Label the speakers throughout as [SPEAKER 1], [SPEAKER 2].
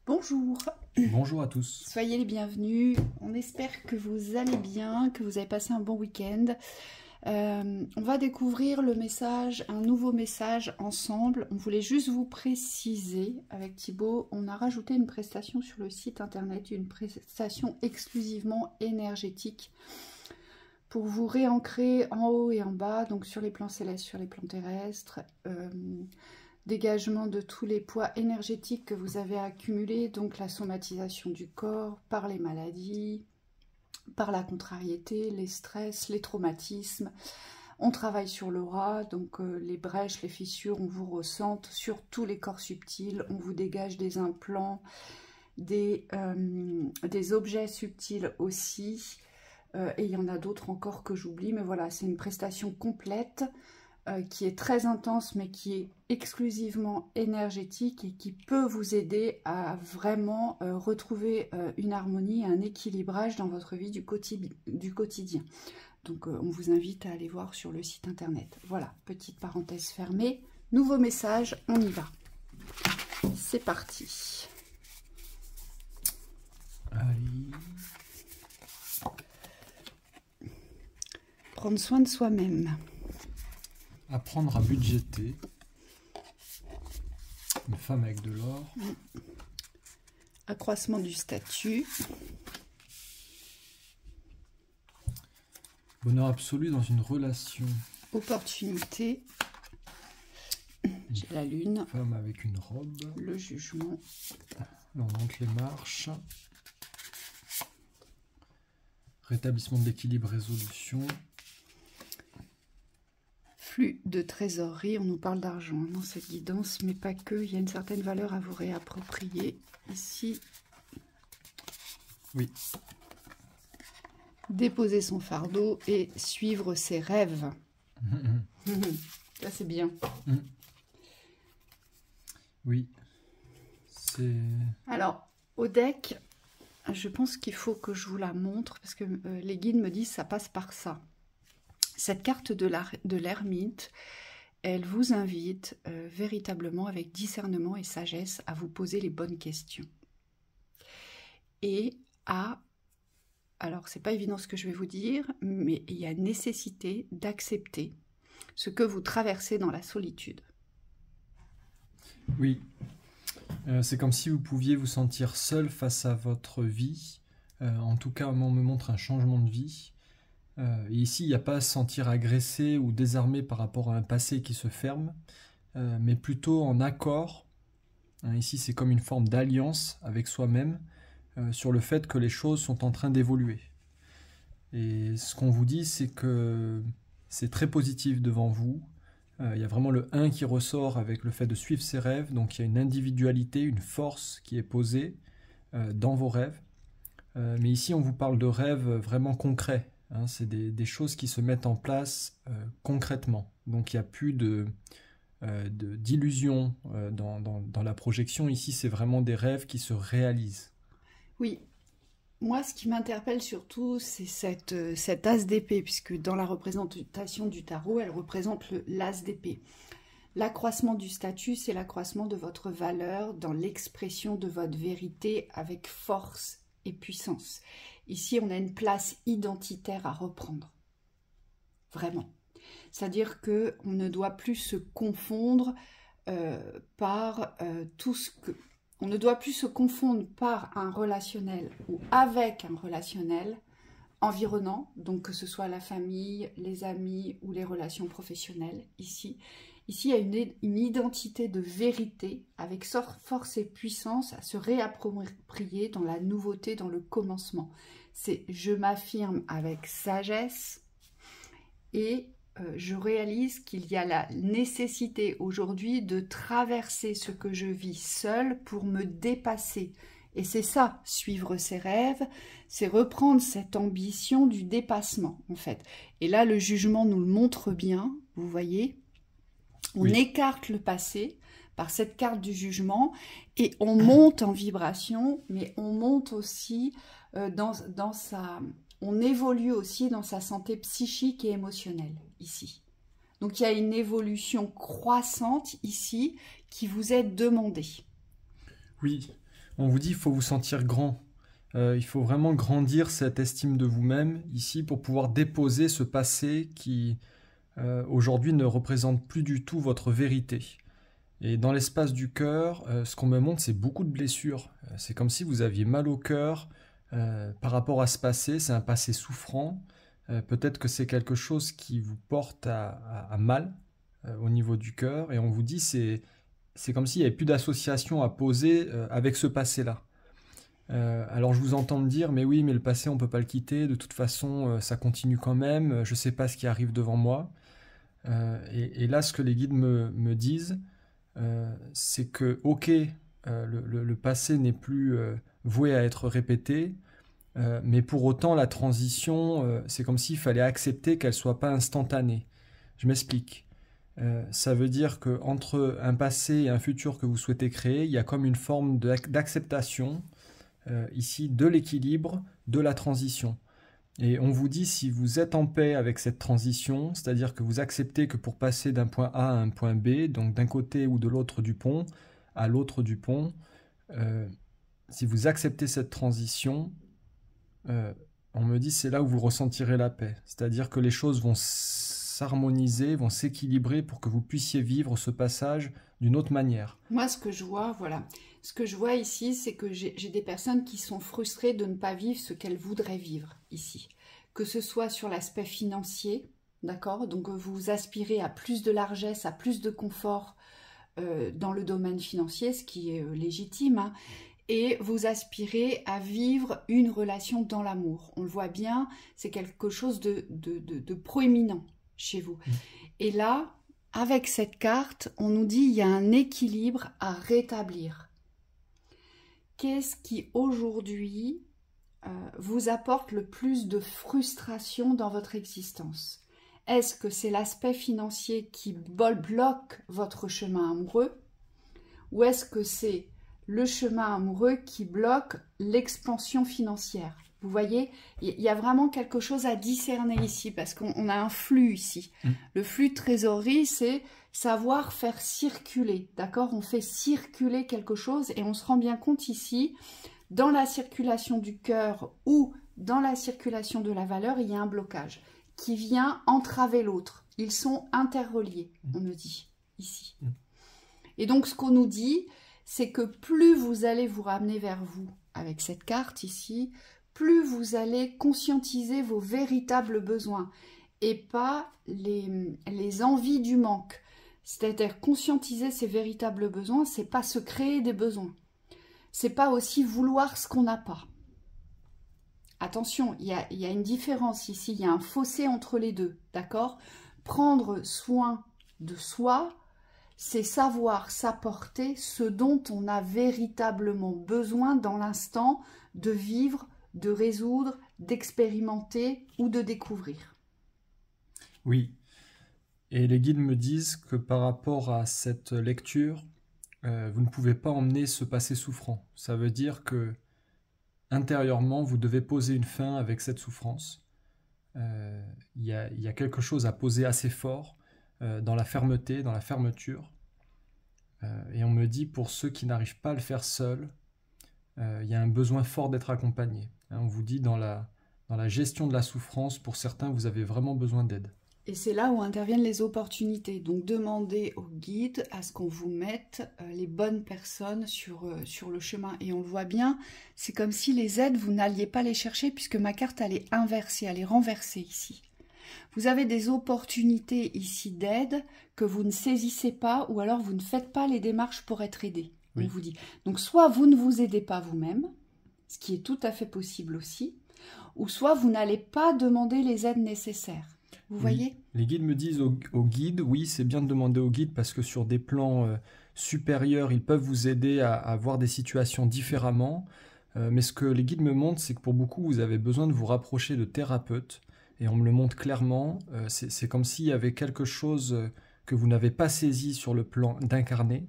[SPEAKER 1] Bonjour,
[SPEAKER 2] Bonjour à tous.
[SPEAKER 1] soyez les bienvenus. On espère que vous allez bien, que vous avez passé un bon week-end. On va découvrir le message, un nouveau message ensemble. On voulait juste vous préciser, avec Thibaut, on a rajouté une prestation sur le site internet, une prestation exclusivement énergétique pour vous réancrer en haut et en bas, donc sur les plans célestes, sur les plans terrestres. Dégagement de tous les poids énergétiques que vous avez accumulés, donc la somatisation du corps par les maladies, par la contrariété, les stress, les traumatismes. On travaille sur l'aura, donc les brèches, les fissures, on vous ressente sur tous les corps subtils, on vous dégage des implants, des objets subtils aussi, et il y en a d'autres encore que j'oublie, mais voilà, c'est une prestation complète qui est très intense mais qui est exclusivement énergétique et qui peut vous aider à vraiment retrouver une harmonie, un équilibrage dans votre vie du quotidien. Donc on vous invite à aller voir sur le site internet. Voilà, petite parenthèse fermée. Nouveau message, on y va. C'est parti.
[SPEAKER 2] Allez.
[SPEAKER 1] Prendre soin de soi-même.
[SPEAKER 2] Apprendre à budgéter. Une femme avec de l'or.
[SPEAKER 1] Accroissement du statut.
[SPEAKER 2] Bonheur absolu dans une relation.
[SPEAKER 1] Opportunité. J'ai la lune.
[SPEAKER 2] Femme avec une robe.
[SPEAKER 1] Le jugement.
[SPEAKER 2] Là, on monte les marches. Rétablissement de l'équilibre, résolution.
[SPEAKER 1] Flux de trésorerie, on nous parle d'argent dans cette guidance, mais pas que, il y a une certaine valeur à vous réapproprier. Ici,
[SPEAKER 2] oui.
[SPEAKER 1] Déposer son fardeau et suivre ses rêves. Ça, c'est bien.
[SPEAKER 2] Oui. C'est...
[SPEAKER 1] Alors, au deck, je pense qu'il faut que je vous la montre, parce que les guides me disent que ça passe par ça. Cette carte de l'ermite, elle vous invite véritablement avec discernement et sagesse à vous poser les bonnes questions. Et à, alors c'est pas évident ce que je vais vous dire, mais il y a nécessité d'accepter ce que vous traversez dans la solitude.
[SPEAKER 2] Oui. C'est comme si vous pouviez vous sentir seul face à votre vie. En tout cas, on me montre un changement de vie. Et ici, il n'y a pas à se sentir agressé ou désarmé par rapport à un passé qui se ferme, mais plutôt en accord. Ici, c'est comme une forme d'alliance avec soi-même sur le fait que les choses sont en train d'évoluer. Et ce qu'on vous dit, c'est que c'est très positif devant vous. Il y a vraiment le 1 qui ressort avec le fait de suivre ses rêves. Donc il y a une individualité, une force qui est posée dans vos rêves. Mais ici, on vous parle de rêves vraiment concrets. C'est des choses qui se mettent en place concrètement. Donc il n'y a plus d'illusions dans la projection. Ici, c'est vraiment des rêves qui se réalisent.
[SPEAKER 1] Oui, moi ce qui m'interpelle surtout, c'est cette as d'épée, puisque dans la représentation du tarot, elle représente l'as d'épée. L'accroissement du statut, c'est l'accroissement de votre valeur dans l'expression de votre vérité avec force et puissance. Ici, on a une place identitaire à reprendre. Vraiment. C'est-à-dire qu'on ne doit plus se confondre par tout ce que... On ne doit plus se confondre par un relationnel ou avec un relationnel environnant, donc que ce soit la famille, les amis ou les relations professionnelles. Ici, il y a une identité de vérité avec force et puissance à se réapproprier dans la nouveauté, dans le commencement. C'est je m'affirme avec sagesse et je réalise qu'il y a la nécessité aujourd'hui de traverser ce que je vis seule pour me dépasser. Et c'est ça, suivre ses rêves, c'est reprendre cette ambition du dépassement, en fait. Et là, le jugement nous le montre bien, vous voyez. On écarte le passé par cette carte du jugement et on monte en vibration, mais on monte aussi on évolue aussi dans sa santé psychique et émotionnelle, ici. Donc il y a une évolution croissante ici qui vous est demandée.
[SPEAKER 2] Oui, On vous dit il faut vous sentir grand. Il faut vraiment grandir cette estime de vous-même ici pour pouvoir déposer ce passé qui aujourd'hui ne représente plus du tout votre vérité. Et dans l'espace du cœur, ce qu'on me montre, c'est beaucoup de blessures. C'est comme si vous aviez mal au cœur par rapport à ce passé. C'est un passé souffrant. Peut-être que c'est quelque chose qui vous porte à mal au niveau du cœur. Et on vous dit c'est comme s'il n'y avait plus d'association à poser avec ce passé-là. Alors je vous entends me dire, mais oui, mais le passé, on ne peut pas le quitter. De toute façon, ça continue quand même. Je ne sais pas ce qui arrive devant moi. Et là, ce que les guides me disent, c'est que, ok, le passé n'est plus voué à être répété, mais pour autant, la transition, c'est comme s'il fallait accepter qu'elle ne soit pas instantanée. Je m'explique. Ça veut dire qu'entre un passé et un futur que vous souhaitez créer, il y a comme une forme d'acceptation, ici, de l'équilibre, de la transition. Et on vous dit, si vous êtes en paix avec cette transition, c'est-à-dire que vous acceptez que pour passer d'un point A à un point B, donc d'un côté ou de l'autre du pont à l'autre du pont, si vous acceptez cette transition, on me dit c'est là où vous ressentirez la paix. C'est-à-dire que les choses vont s'harmoniser, vont s'équilibrer pour que vous puissiez vivre ce passage d'une autre manière.
[SPEAKER 1] Moi, ce que je vois, voilà, ce que je vois ici, c'est que j'ai des personnes qui sont frustrées de ne pas vivre ce qu'elles voudraient vivre ici. Que ce soit sur l'aspect financier, d'accord? Donc, vous aspirez à plus de largesse, à plus de confort dans le domaine financier, ce qui est légitime, hein, et vous aspirez à vivre une relation dans l'amour. On le voit bien, c'est quelque chose de proéminent chez vous. Et là, avec cette carte, on nous dit qu'il y a un équilibre à rétablir. Qu'est-ce qui aujourd'hui vous apporte le plus de frustration dans votre existence? Est-ce que c'est l'aspect financier qui bloque votre chemin amoureux? Ou est-ce que c'est le chemin amoureux qui bloque l'expansion financière? Vous voyez, il y a vraiment quelque chose à discerner ici, parce qu'on a un flux ici. Le flux de trésorerie, c'est savoir faire circuler, d'accord? On fait circuler quelque chose et on se rend bien compte ici, dans la circulation du cœur ou dans la circulation de la valeur, il y a un blocage qui vient entraver l'autre. Ils sont interreliés, on me dit, ici. Et donc, ce qu'on nous dit, c'est que plus vous allez vous ramener vers vous, avec cette carte ici, plus vous allez conscientiser vos véritables besoins et pas les envies du manque. C'est-à-dire conscientiser ses véritables besoins, c'est pas se créer des besoins. C'est pas aussi vouloir ce qu'on n'a pas. Attention, il y a une différence ici, il y a un fossé entre les deux, d'accord? Prendre soin de soi, c'est savoir s'apporter ce dont on a véritablement besoin dans l'instant de vivre, de résoudre, d'expérimenter ou de découvrir.
[SPEAKER 2] Oui, et les guides me disent que par rapport à cette lecture, vous ne pouvez pas emmener ce passé souffrant. Ça veut dire que intérieurement, vous devez poser une fin avec cette souffrance. Il y a quelque chose à poser assez fort dans la fermeté, dans la fermeture. Et on me dit, pour ceux qui n'arrivent pas à le faire seuls, il y a un besoin fort d'être accompagné. On vous dit, dans la gestion de la souffrance, pour certains, vous avez vraiment besoin d'aide.
[SPEAKER 1] Et c'est là où interviennent les opportunités. Donc, demandez au guide à ce qu'on vous mette les bonnes personnes sur le chemin. Et on le voit bien, c'est comme si les aides, vous n'alliez pas les chercher, puisque ma carte, elle est inversée, elle est renversée ici. Vous avez des opportunités ici d'aide que vous ne saisissez pas, ou alors vous ne faites pas les démarches pour être aidé. Oui. On vous dit. Donc, soit vous ne vous aidez pas vous-même, ce qui est tout à fait possible aussi, ou soit vous n'allez pas demander les aides nécessaires. Vous voyez?
[SPEAKER 2] Les guides me disent aux guides, oui, c'est bien de demander aux guides parce que sur des plans supérieurs, ils peuvent vous aider à voir des situations différemment. Mais ce que les guides me montrent, c'est que pour beaucoup, vous avez besoin de vous rapprocher de thérapeutes. Et on me le montre clairement. C'est comme s'il y avait quelque chose que vous n'avez pas saisi sur le plan d'incarner.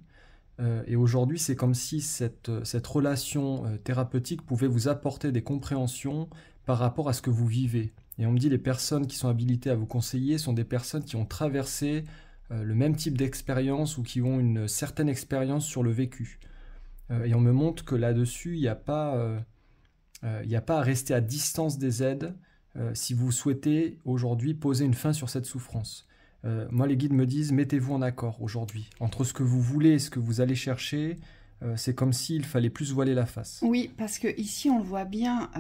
[SPEAKER 2] Et aujourd'hui, c'est comme si cette relation thérapeutique pouvait vous apporter des compréhensions par rapport à ce que vous vivez. Et on me dit les personnes qui sont habilitées à vous conseiller sont des personnes qui ont traversé le même type d'expérience ou qui ont une certaine expérience sur le vécu. Et on me montre que là-dessus, il n'y a pas à rester à distance des aides si vous souhaitez aujourd'hui poser une fin sur cette souffrance. Moi, les guides me disent, mettez-vous en accord aujourd'hui. Entre ce que vous voulez et ce que vous allez chercher, c'est comme s'il fallait plus voiler la face.
[SPEAKER 1] Oui, parce que ici, on le voit bien,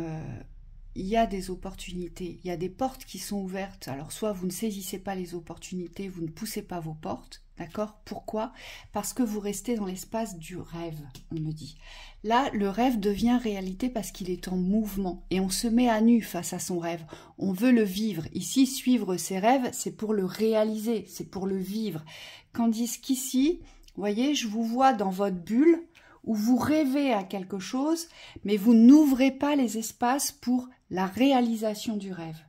[SPEAKER 1] il y a des opportunités, il y a des portes qui sont ouvertes. Alors, soit vous ne saisissez pas les opportunités, vous ne poussez pas vos portes, d'accord? Pourquoi? Parce que vous restez dans l'espace du rêve, on me dit. Là, le rêve devient réalité parce qu'il est en mouvement et on se met à nu face à son rêve. On veut le vivre. Ici, suivre ses rêves, c'est pour le réaliser, c'est pour le vivre. Tandis qu'ici, vous voyez, je vous vois dans votre bulle où vous rêvez à quelque chose, mais vous n'ouvrez pas les espaces pour la réalisation du rêve.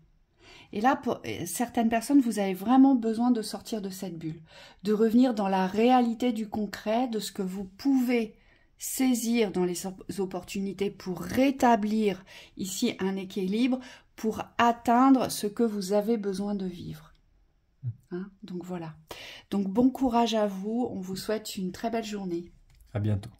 [SPEAKER 1] Et là, pour certaines personnes, vous avez vraiment besoin de sortir de cette bulle, de revenir dans la réalité du concret, de ce que vous pouvez saisir dans les opportunités pour rétablir ici un équilibre, pour atteindre ce que vous avez besoin de vivre. Hein? Donc voilà. Donc bon courage à vous, on vous souhaite une très belle journée.
[SPEAKER 2] À bientôt.